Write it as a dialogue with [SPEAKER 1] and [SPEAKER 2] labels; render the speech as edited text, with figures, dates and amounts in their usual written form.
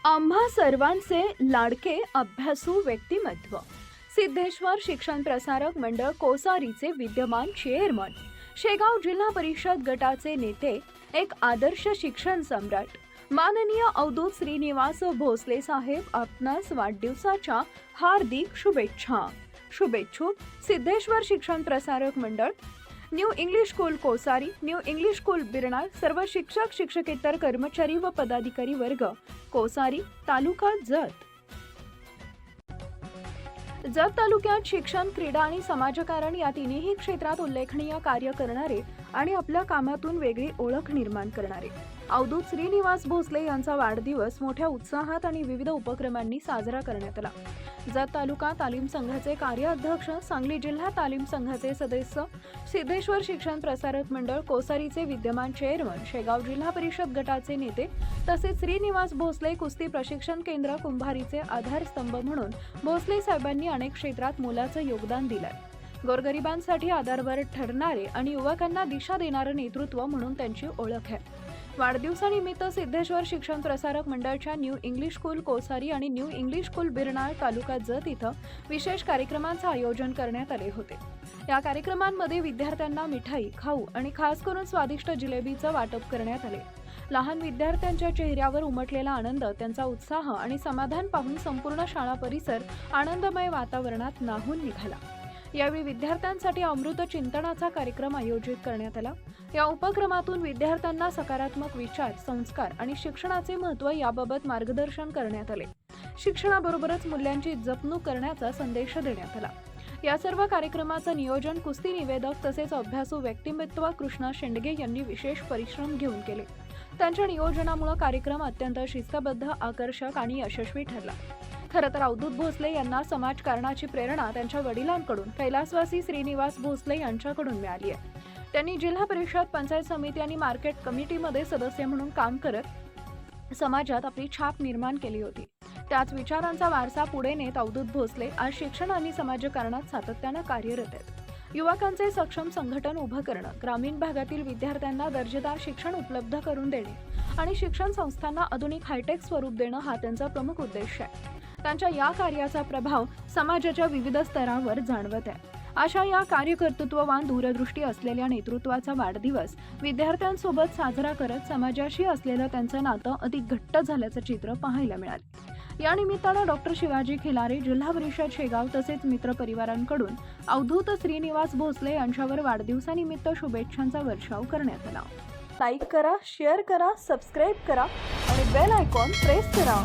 [SPEAKER 1] आम्हा सर्वांचे लाडके अभ्यासू व्यक्तिमत्व सिद्धेश्वर शिक्षण प्रसारक मंडळ कोसारीचे विद्यमान चेअरमन, शेगाव जिल्हा परिषद गटाचे नेते, एक आदर्श शिक्षण सम्राट माननीय अवधूत श्रीनिवास भोसले साहेब आपणास वाढदिवसाच्या हार्दिक शुभेच्छा. शुभेच्छुक सिद्धेश्वर शिक्षण प्रसारक मंडळ, new English school Kosari, new English school Birnal, सर्व शिक्षक शिक्षकेतर कर्मचारी व पदाधिकारी वर्ग कोसारी, तालुका जत. जत तालुक्यात शिक्षण, क्रीडा आणि समाजकारण या तिन्ही क्षेत्रात उल्लेखनीय कार्य करणारे आणि आपल्या कामातून वेगळी ओळख निर्माण करणारे अवधूत श्रीनिवास भोसले यांचा वाढदिवस मोठ्या उत्साहात आणि विविध उपक्रमांनी साजरा करण्यात आला. जत तालुका तालीम संघाचे कार्याध्यक्ष, सांगली जिल्हा तालीम संघाचे सदस्य, सिद्धेश्वर शिक्षण प्रसारक मंडळ कोसारीचे विद्यमान चेअरमन, शेगाव जिल्हा परिषद गटाचे नेते तसेच श्रीनिवास भोसले कुस्ती प्रशिक्षण केंद्र कुंभारीचे आधारस्तंभ म्हणून भोसले साहेबांनी अनेक क्षेत्रात मोलाचं योगदान दिलंय. गोरगरिबांसाठी आधारवर ठरणारे आणि युवकांना दिशा देणारं नेतृत्व म्हणून त्यांची ओळख आहे. वाढदिवसानिमित्त सिद्धेश्वर शिक्षण प्रसारक मंडळाच्या न्यू इंग्लिश स्कूल कोसारी आणि न्यू इंग्लिश स्कूल बिरनाळ तालुका जत इथं विशेष कार्यक्रमांचं आयोजन करण्यात आले होते. या कार्यक्रमांमध्ये विद्यार्थ्यांना मिठाई, खाऊ आणि खास करून स्वादिष्ट जिलेबीचं वाटप करण्यात आले. लहान विद्यार्थ्यांच्या चेहऱ्यावर उमटलेला आनंद, त्यांचा उत्साह आणि समाधान पाहून संपूर्ण शाळा परिसर आनंदमय वातावरणात न्हाऊन निघाला. यावेळी विद्यार्थ्यांसाठी अमृत चिंतनाचा कार्यक्रम आयोजित करण्यात आला. या उपक्रमातून विद्यार्थ्यांना सकारात्मक विचार, संस्कार आणि शिक्षणाचे महत्त्व याबाबत मार्गदर्शन करण्यात आले. शिक्षणाबरोबरच मूल्यांची जपणूक करण्याचा संदेश देण्यात आला. या सर्व कार्यक्रमाचं नियोजन कुस्ती निवेदक तसेच अभ्यासू व्यक्तिमत्व कृष्णा शेंडगे यांनी विशेष परिश्रम घेऊन केले. त्यांच्या नियोजनामुळे कार्यक्रम अत्यंत शिस्तबद्ध, आकर्षक आणि यशस्वी ठरला. खरं तर अवधूत भोसले यांना समाजकारणाची प्रेरणा त्यांच्या वडिलांकडून, कैलासवासी श्रीनिवास भोसले यांच्याकडून मिळाली आहे. त्यांनी जिल्हा परिषद, पंचायत समिती आणि मार्केट कमिटीमध्ये सदस्य म्हणून काम करत समाजात आपली छाप निर्माण केली होती. त्याच विचारांचा वारसा पुढे नेत अवधूत भोसले आज शिक्षण आणि समाजकारणात सातत्यानं कार्यरत आहेत. युवकांचे सक्षम संघटन उभं करणं, ग्रामीण भागातील विद्यार्थ्यांना दर्जेदार शिक्षण उपलब्ध करून देणे आणि शिक्षण संस्थांना आधुनिक हायटेक स्वरूप देणं हा त्यांचा प्रमुख उद्देश आहे. त्यांच्या या कार्याचा प्रभाव समाजाच्या विविध स्तरावर जाणवत आहे. अशा या कार्यकर्तृत्ववान, दूरदृष्टी असलेल्या नेतृत्वाचा वाढदिवस विद्यार्थ्यांसोबत साजरा करत समाजाशी असलेलं त्यांचं नातं अधिक घट्ट झाल्याचं चित्र पाहायला मिळाले. या निमित्तानं डॉक्टर शिवाजी खिलारे, जिल्हा परिषद शेगाव तसेच मित्रपरिवारांकडून अवधूत श्रीनिवास भोसले यांच्यावर वाढदिवसानिमित्त शुभेच्छांचा वर्षाव करण्यात आला. लाईक करा, शेअर करा, सबस्क्राईब करा आणि बेल आयकॉन प्रेस करा.